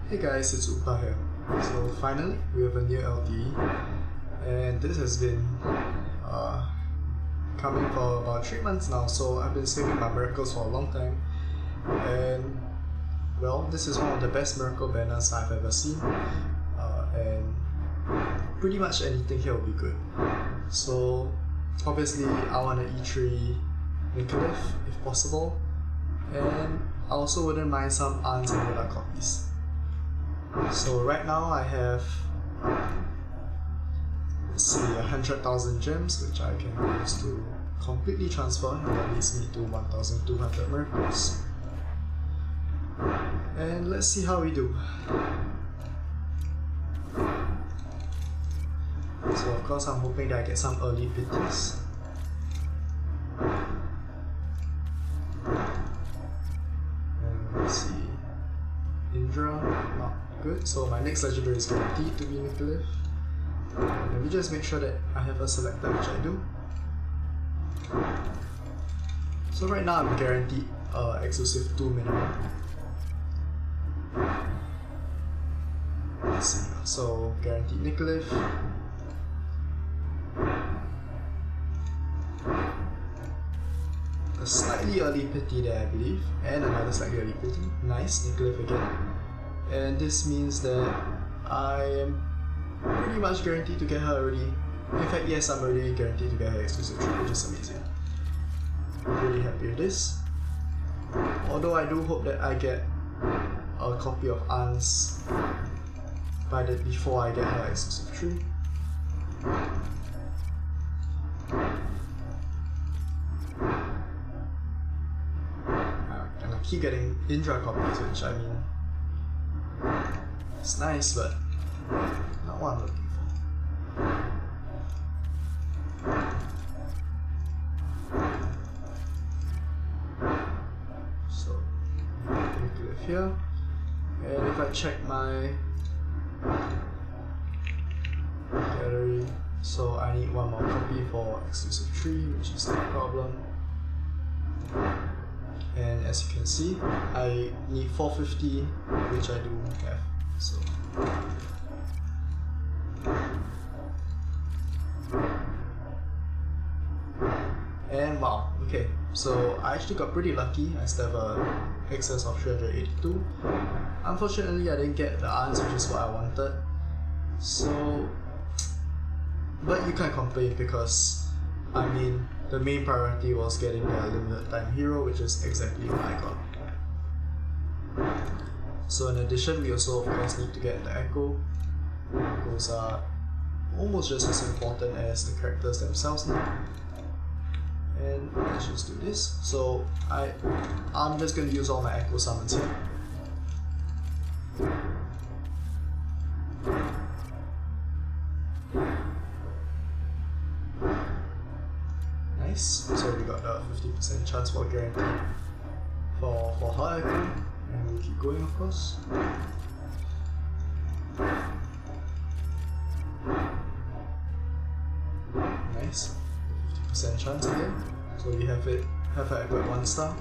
Hey guys, it's Upa here. So finally, we have a new LD, and this has been coming for about 3 months now, so I've been saving my miracles for a long time, and well, this is one of the best miracle banners I've ever seen, and pretty much anything here will be good. So obviously I want an E3 Nikilith if possible, and I also wouldn't mind some Arns and Yoda copies. So right now I have, let's see, 100,000 gems, which I can use to completely transfer, and that leads me to 1,200 miracles. And let's see how we do. So of course I'm hoping that I get some early pitties. And let's see, Indra, not good, so my next legendary is guaranteed to be Nikilith. Let me just make sure that I have a selector, which I do. So right now I'm guaranteed exclusive 2 minimum. Let's see, so guaranteed Nikilith. A slightly early pity there, I believe, and another slightly early pity. Nice, Nikilith again. And this means that I am pretty much guaranteed to get her already. In fact, yes, I'm already guaranteed to get her exclusive tree, which is amazing. I'm really happy with this. Although I do hope that I get a copy of Arns before I get her exclusive tree. And I keep getting Indra copies, which I mean, it's nice, but not what I'm looking for. So, Nikilith here, and if I check my gallery, so I need one more copy for exclusive tree, which is no problem. And as you can see, I need 450, which I do have. So and wow, okay, so I actually got pretty lucky. I still have a excess of 382. Unfortunately, I didn't get the Arns, which is what I wanted. So, but you can't complain, because I mean, the main priority was getting the limited time hero, which is exactly what I got. So in addition, we also of course need to get the Echo. Echoes are almost just as important as the characters themselves now. And let's just do this. So I'm just going to use all my Echo summons here. Nice. So we got a 50% chance for guarantee for her Echo. And we'll keep going, of course. Nice. 50% chance again. So we have her Echo at 1 star.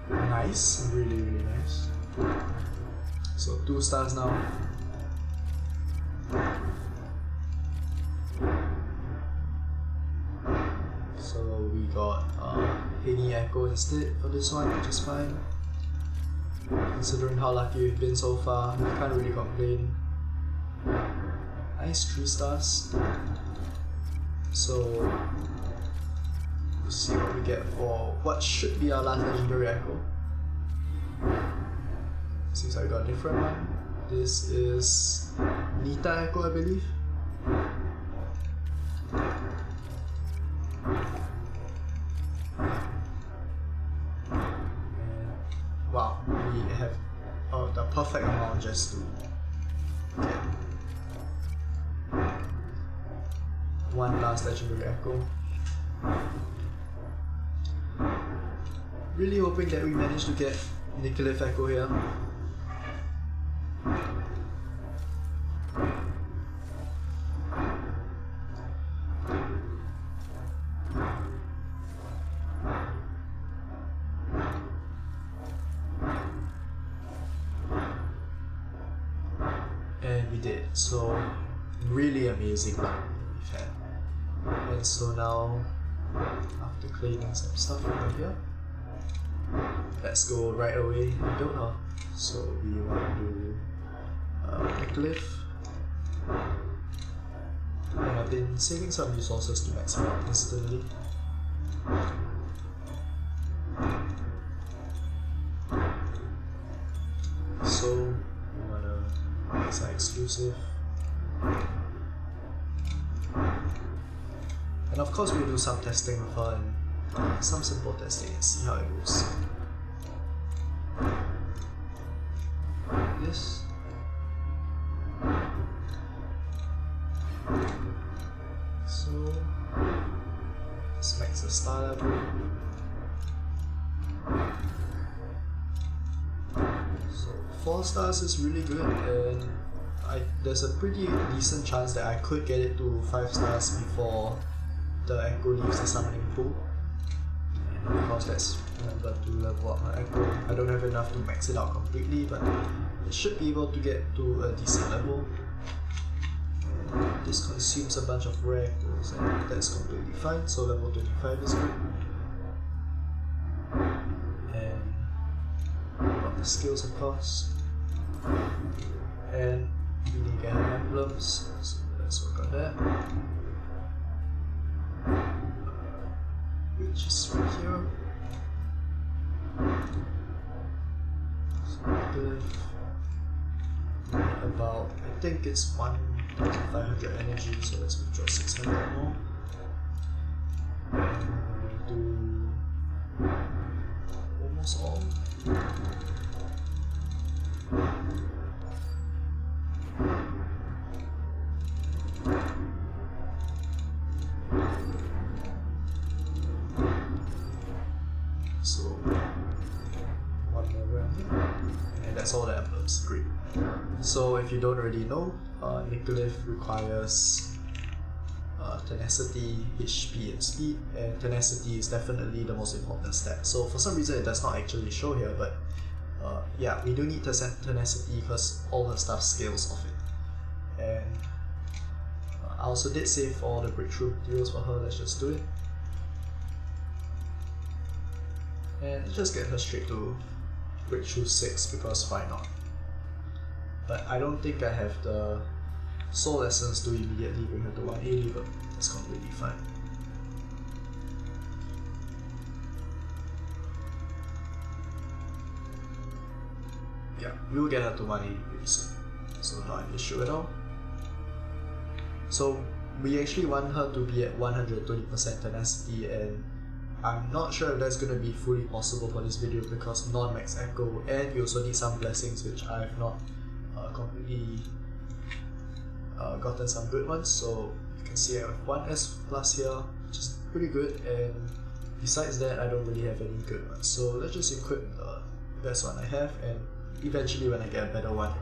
Nice. Really, really nice. So 2 stars now. So we got Penny Echo instead for this one, which is fine. Considering how lucky we've been so far, we can't really complain. Nice, 3 stars. So we'll see what we get for what should be our last legendary Echo. Seems like I got a different one. This is Nita Echo, I believe. Wow, we have the perfect amount just to get one last legendary Echo. Really hoping that we manage to get Nikilith Echo here. we did. So really amazing luck we've had. And so now, after cleaning some stuff over here, let's go right away and build her. So we want to do Nikilith. And I've been saving some resources to max it out instantly. So we wanna max our exclusive. And of course we'll do some testing with her and some simple testing and see how it goes. Like this. So let's max the star level. So 4 stars is really good, and there's a pretty decent chance that I could get it to 5 stars before the Echo leaves the summoning pool. And of course let's remember to level up my Echo. I don't have enough to max it out completely, but it should be able to get to a decent level. And this consumes a bunch of rare echoes, and that's completely fine, so level 25 is good. And got the skills of course. And we need to get her emblems, so let's work on that. Which is right here. So about, I think it's 1,500 energy, so let's withdraw 600 more. And do almost all. So one more round here, and that's all the emblems. Great. So if you don't already know, Nikilith requires tenacity, HP, and speed, and tenacity is definitely the most important stat. So for some reason it does not actually show here, but yeah, we do need tenacity because all the stuff scales off it. And I also did save all the breakthrough materials for her. Let's just do it. And just get her straight to breakthrough 6 because why not? But I don't think I have the soul essence to immediately bring her to 180, but that's completely fine. Yeah, we will get her to 180 pretty soon, so not an issue at all. So we actually want her to be at 120% tenacity, and I'm not sure if that's going to be fully possible for this video because non-max echo, and we also need some blessings, which I have not completely gotten some good ones. So you can see I have 1S plus here, which is pretty good, and besides that I don't really have any good ones. So let's just equip the best one I have, and eventually when I get a better one,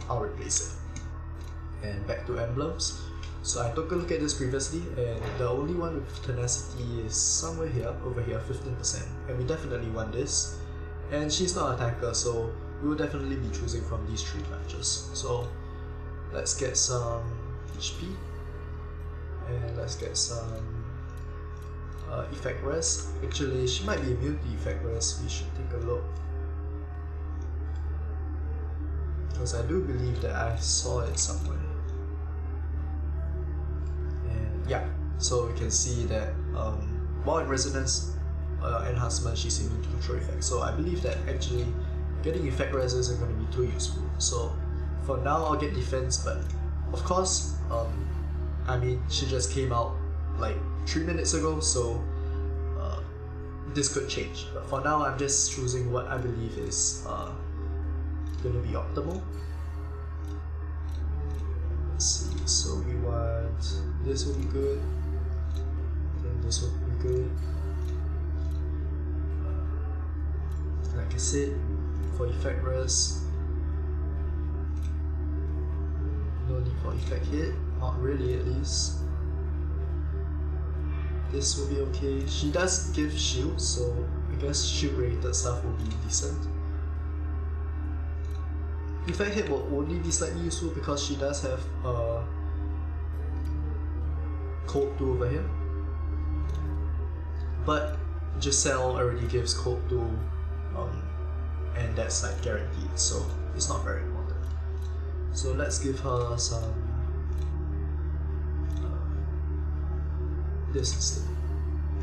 I'll replace it. And back to emblems. So I took a look at this previously, and the only one with tenacity is somewhere here, over here, 15%, and we definitely want this. And she's not an attacker, so we will definitely be choosing from these 3 branches. So let's get some HP, and let's get some effect res. Actually, she might be immune to effect res. We should take a look, because I do believe that I saw it somewhere. Yeah, so we can see that while in resonance enhancement, she's immune to control effect. So I believe that actually getting effect res isn't going to be too useful. So for now I'll get defense, but of course, I mean, she just came out like 3 minutes ago, so this could change. But for now I'm just choosing what I believe is going to be optimal. Let's see, so we want this will be good, then this will be good. Like I said, for effect res, no need for effect hit, not really at least. This will be okay. She does give shield, so I guess shield related stuff will be decent. Effect Hit will only be slightly useful because she does have Cold 2 over here. But Giselle already gives Cold 2, and that's like guaranteed, so it's not very important. So let's give her some this instead.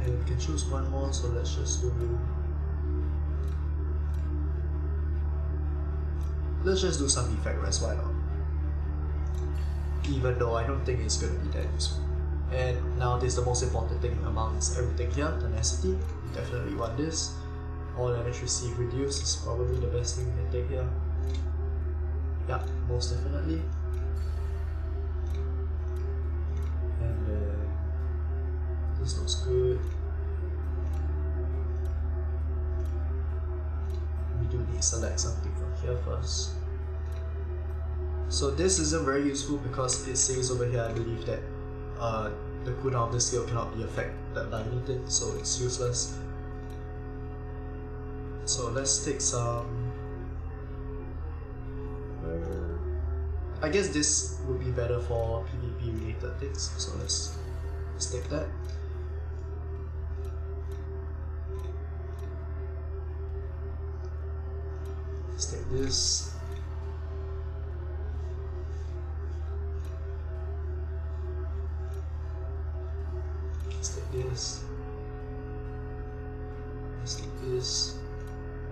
And we can choose one more, so let's just do some effect rest, why not? Even though I don't think it's gonna be that useful. And now this is the most important thing amongst everything here, tenacity. You definitely want this. All damage received reduced is probably the best thing you can take here. Yeah, most definitely. And then this looks good. We do need to select something from here first. So this isn't very useful because it says over here, I believe, that the cooldown of this skill cannot be affected by anything, so it's useless. So let's take some... I guess this would be better for PvP related things, so let's take that. Let's take this. Let's take this. Let's take this.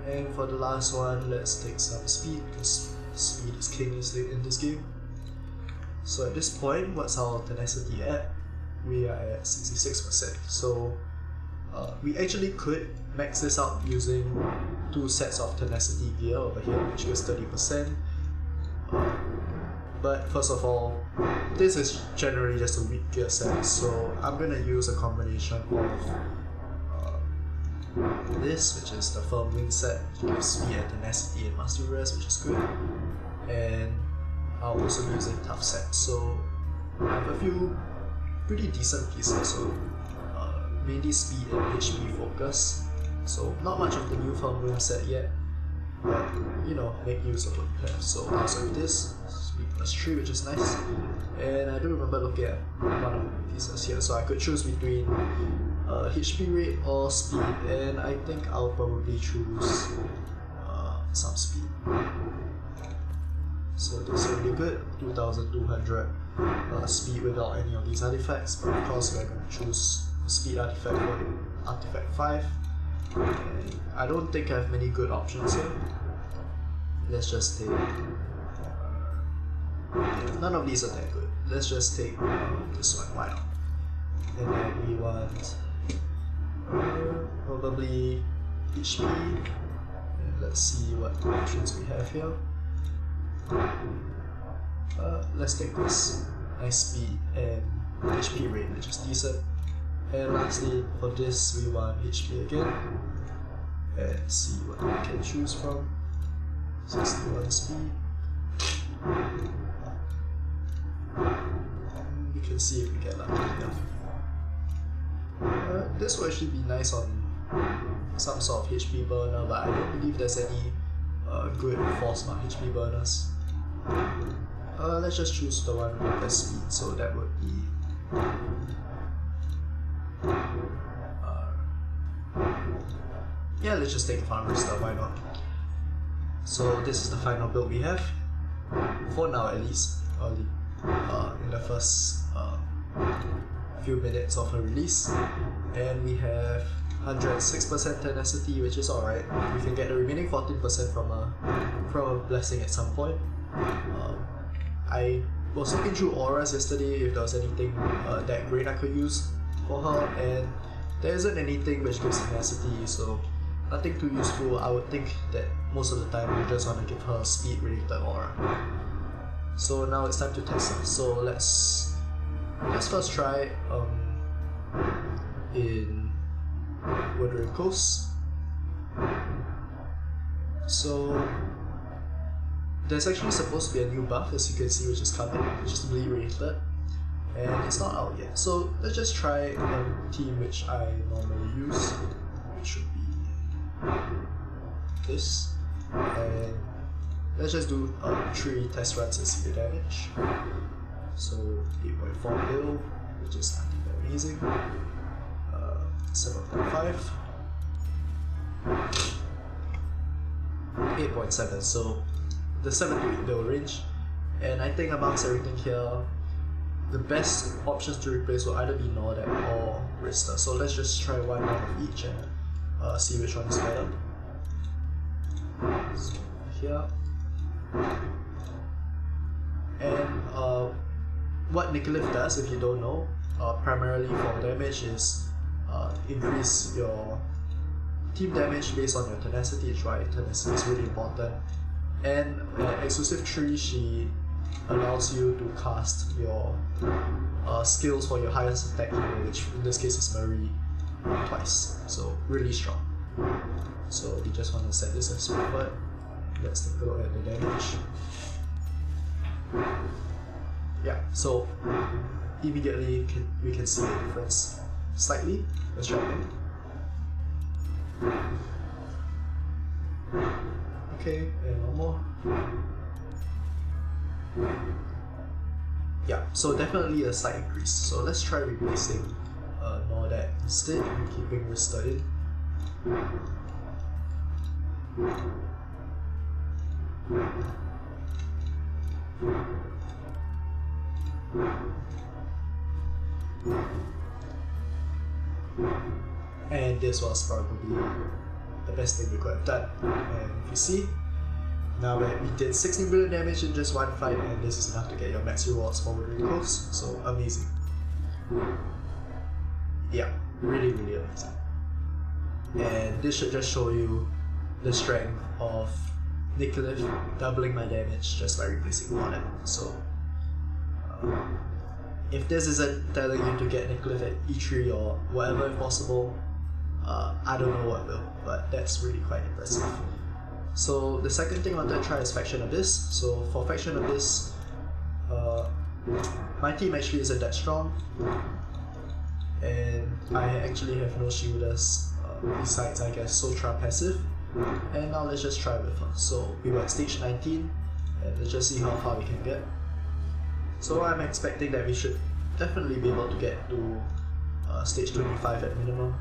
And for the last one, let's take some speed, because speed is king in this game. So at this point, what's our tenacity at? We are at 66%. So we actually could max this out using 2 sets of tenacity gear over here, which gives 30%. But first of all, this is generally just a weak gear set, so I'm gonna use a combination of this, which is the firm wing set, which gives speed and tenacity and mastery rest, which is good. And I'll also be using tough set, so I have a few pretty decent pieces, so mainly speed and HP focus. So not much of the new firm wing set yet, but you know, make use of what you have. So I'll also have this, speed +3, which is nice. And I do remember looking at one of the pieces here, so I could choose between HP rate or speed, and I think I'll probably choose some speed. So this is really good, 2200 speed without any of these artifacts, but of course we're going to choose the speed artifact for artifact 5. And I don't think I have many good options here. Let's just take... none of these are that good. Let's just take this one, why not? And then we want probably HP. And let's see what options we have here. Let's take this. Nice speed and HP rate, which is decent. And lastly, for this we want HP again. And see what we can choose from. 61 speed. We can see if we get lucky here. This will actually be nice on some sort of HP burner, but I don't believe there's any good force mark HP burners. Let's just choose the one with the speed, so that would be yeah, let's just take the farmer stuff, why not? So this is the final build we have, for now at least, early in the first few minutes of a release. And we have 106% tenacity, which is alright. We can get the remaining 14% from a blessing at some point. I was looking through auras yesterday if there was anything that great I could use for her, and there isn't anything which gives tenacity, so nothing too useful. I would think that most of the time we just want to give her speed related aura. So now it's time to test her. So let's first try in Wuthering Coast. So there's actually supposed to be a new buff, as you can see, which is coming, which is bleed related, and it's not out yet. So let's just try a team which I normally use, which should be this. And let's just do 3 test runs and see the damage. So 8.4 mil, which is nothing amazing. 7.5. 8.7, so the 7 to 8 mil range. And I think amongst everything here, the best options to replace will either be Nordet or Rista. So let's just try one of each and see which one is better. So here. And what Nikilith does, if you don't know, primarily for damage is increase your team damage based on your tenacity. It's right, tenacity is really important. And exclusive 3, she allows you to cast your skills for your highest attack hero, which in this case is Marie, twice. So really strong. So we just want to set this as preferred. Let's take a look at the damage. Yeah, so immediately we can see the difference slightly. Let's try again. Okay, and one more. Yeah, so definitely a slight increase. So let's try replacing Nordet instead and keeping Rista in. And this was probably the best thing we could have done. And if you see, now we did 16 billion damage in just one fight, and this is enough to get your max rewards for recalls, so amazing. Yeah, really amazing. And this should just show you the strength of Nikilith doubling my damage just by replacing Nordet. So if this isn't telling you to get Nikilith at E3 or whatever if possible, I don't know what will, but that's really quite impressive. So the second thing I wanted to try is Faction Abyss. So for Faction Abyss, my team actually isn't that strong, and I actually have no shielders besides, I guess, Sotra passive. And now let's just try with her. So we were at stage 19, and let's just see how far we can get. So I'm expecting that we should definitely be able to get to stage 25 at minimum.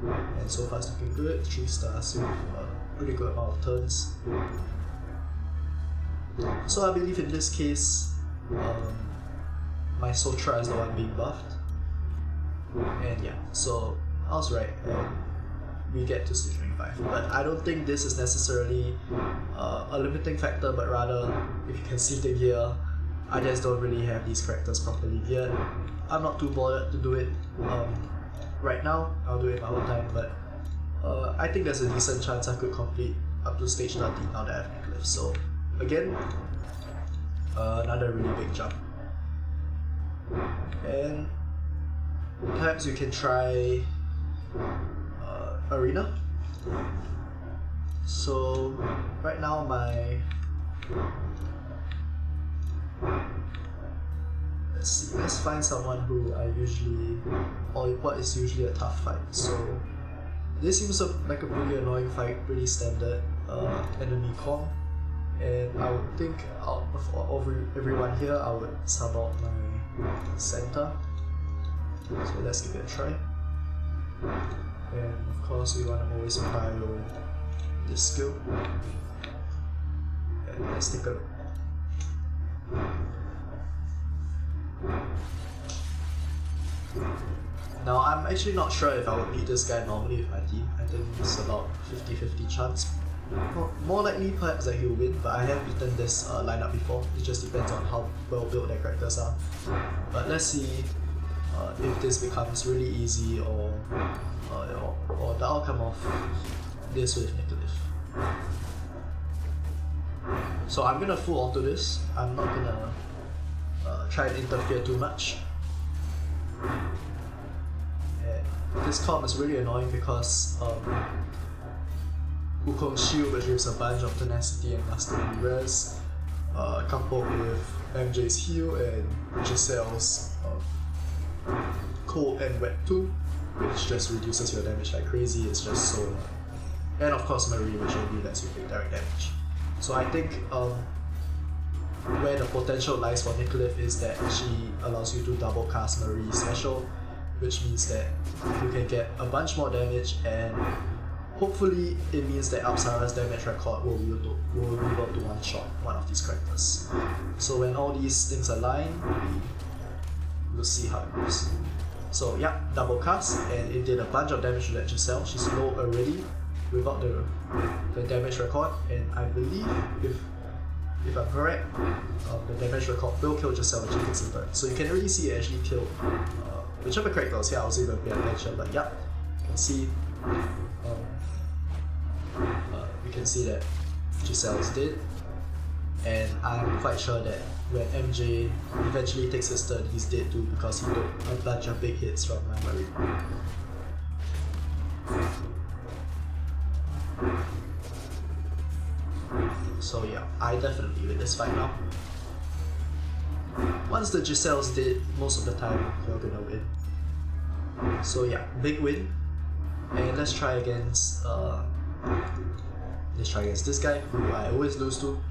And so far it's looking good, 3 stars with a pretty good amount of turns. So I believe in this case, my Sotra is the one being buffed. And yeah, so I was right, and we get to stage 25. But I don't think this is necessarily a limiting factor, but rather, if you can see the gear, I just don't really have these characters properly geared. I'm not too bothered to do it right now. I'll do it my own time, but I think there's a decent chance I could complete up to stage 30 now that I have Nikilith. So again, another really big jump. And perhaps you can try Arena. So right now let's find someone who I usually, or what is usually a tough fight. So this seems like a pretty annoying fight, pretty standard enemy comp, and I would think out of everyone here, I would sub out my center. So let's give it a try. And of course we want to always prio this skill. And let's take a look. Now I'm actually not sure if I would beat this guy normally with my team. I think it's about 50-50 chance. More likely perhaps that he'll win, but I have beaten this lineup before. It just depends on how well built their characters are. But let's see if this becomes really easy or the outcome of this with Nikilith. So I'm gonna full auto this. I'm not gonna try and interfere too much. And this comp is really annoying because Wukong's shield, which gives a bunch of tenacity and mastery res, coupled with MJ's heal and Giselle's cold and wet too, which just reduces your damage like crazy. It's just so, and of course Marie, which only lets you take direct damage. So I think where the potential lies for Nikilith is that she allows you to double cast Marie special, which means that you can get a bunch more damage, and hopefully it means that Apsara's damage record will be able to one-shot one of these characters. So when all these things align, we'll see how it goes. So yeah, double cast, and it did a bunch of damage to that Giselle. She's low already without the damage record, and I believe if I'm correct, the damage record will kill Giselle when she takes a turn. So you can really see it actually killed whichever character was here. I was even pay attention, but yeah, you can see that Giselle is dead, and I'm quite sure that when MJ eventually takes his turn, he's dead too, because he took a bunch of big hits from my Marie. So yeah, I definitely win this fight now. Once the Giselle's dead, most of the time you're gonna win. So yeah, big win. And let's try against this guy who I always lose to.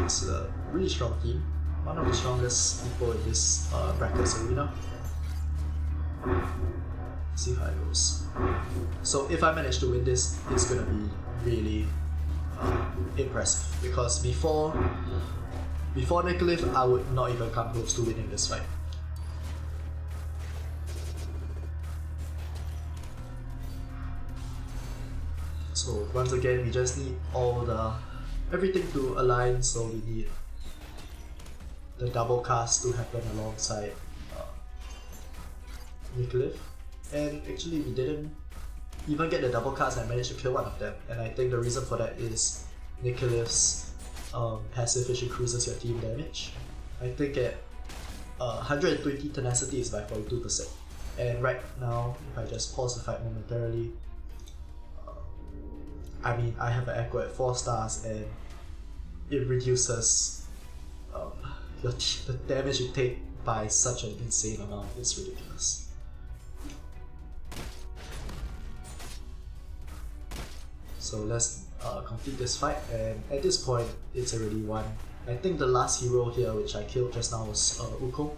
It's a really strong team, one of the strongest people in this brackets arena. Let's see how it goes. So if I manage to win this, it's gonna be really impressive, because before Nikilith, I would not even come close to winning this fight. So once again, we just need everything to align. So we need the double cast to happen alongside Nikilith, and actually we didn't even get the double cast. I managed to kill one of them, and I think the reason for that is Nikilith's passive, which increases your team damage. I think at 120 tenacity is by 42%, and right now if I just pause the fight momentarily, I mean, I have an echo at 4 stars, and it reduces the damage you take by such an insane amount. It's ridiculous. So let's complete this fight, and at this point it's already won. I think the last hero here which I killed just now was Uko,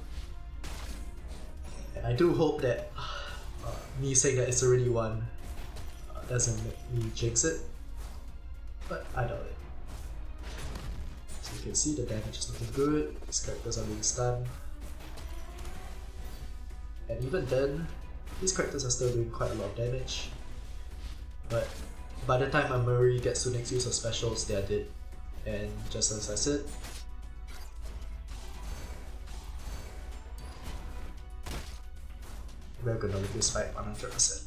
and I do hope that me saying that it's already won doesn't make me jinx it, but I doubt it. So you can see the damage is looking good, these characters are being stunned, and even then these characters are still doing quite a lot of damage, but by the time Marie gets to next use of specials, they are dead. And just as I said, we're gonna win this fight 100%.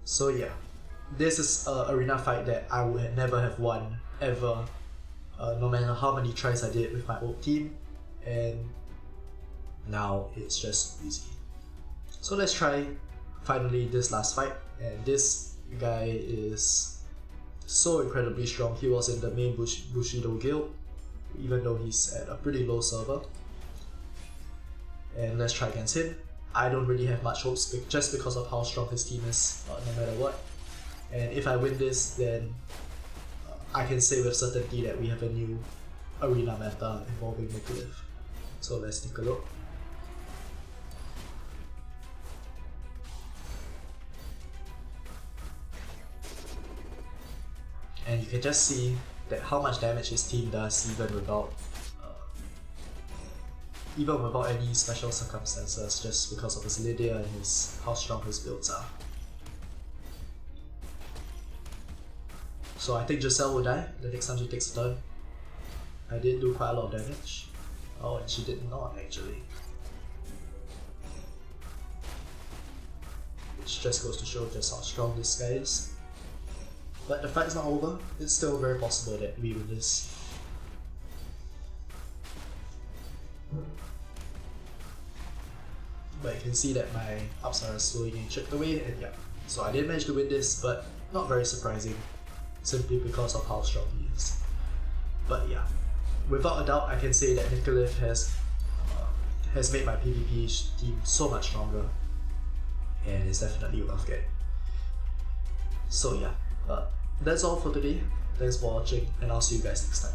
So yeah, this is an arena fight that I would never have won ever, no matter how many tries I did with my old team, and now it's just easy. So let's try finally this last fight, and this guy is so incredibly strong. He was in the main Bushido guild, even though he's at a pretty low server. And let's try against him. I don't really have much hopes just because of how strong his team is, no matter what. And if I win this, then I can say with certainty that we have a new arena meta involving Nikilith. So let's take a look. And you can just see that how much damage his team does even without any special circumstances, just because of his Lydia and how strong his builds are. So I think Giselle will die the next time she takes a turn. I did do quite a lot of damage. Oh, and she did not actually. Which just goes to show just how strong this guy is. But the fight's not over, it's still very possible that we win this. But you can see that my ups are slowly getting chipped away, and yeah. So I did manage to win this, but not very surprising, simply because of how strong he is. But yeah, without a doubt I can say that Nikilith has made my PvP team so much stronger, and it's definitely worth getting. So yeah. That's all for today. Thanks for watching, and I'll see you guys next time.